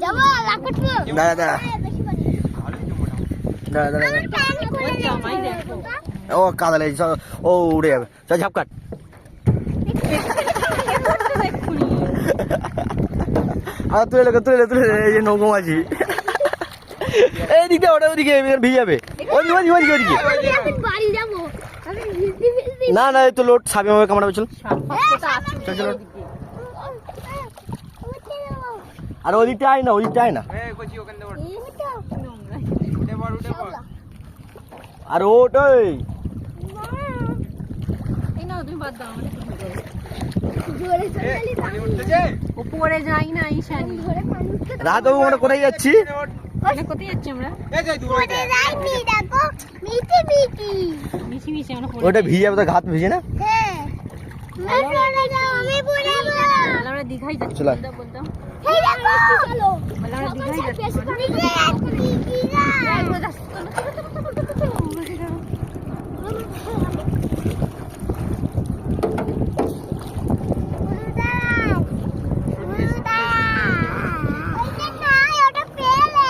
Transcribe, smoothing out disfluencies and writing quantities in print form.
যাবো লাকটবো দাঁড়া দাঁড়া দাঁড়া দাঁড়া ও কাদা লেগেছে ও উড়ে যাবে চল ঝাপ কাট আর তুলে এই যে নৌকো মাঝি এইদিকে ওটা ওদিকে ভিজে যাবে ওদিকে না না এই তো লোড সাবি আমাকে কামড়াবে চল চল চল আর ওদিকটা আয় না আর ওটাই উপরে যাই না ঈশানি রাত বাবু আমরা কোথায় যাচ্ছি কোথায় যাচ্ছি আমরা মিশি মিশি আমরা ওটা ভিজে যাবে তো ঘাত ভিজে না আমরা দীঘায় যাচ্ছি চলো। বলতাম চলো আমরা দীঘায় যাচ্ছি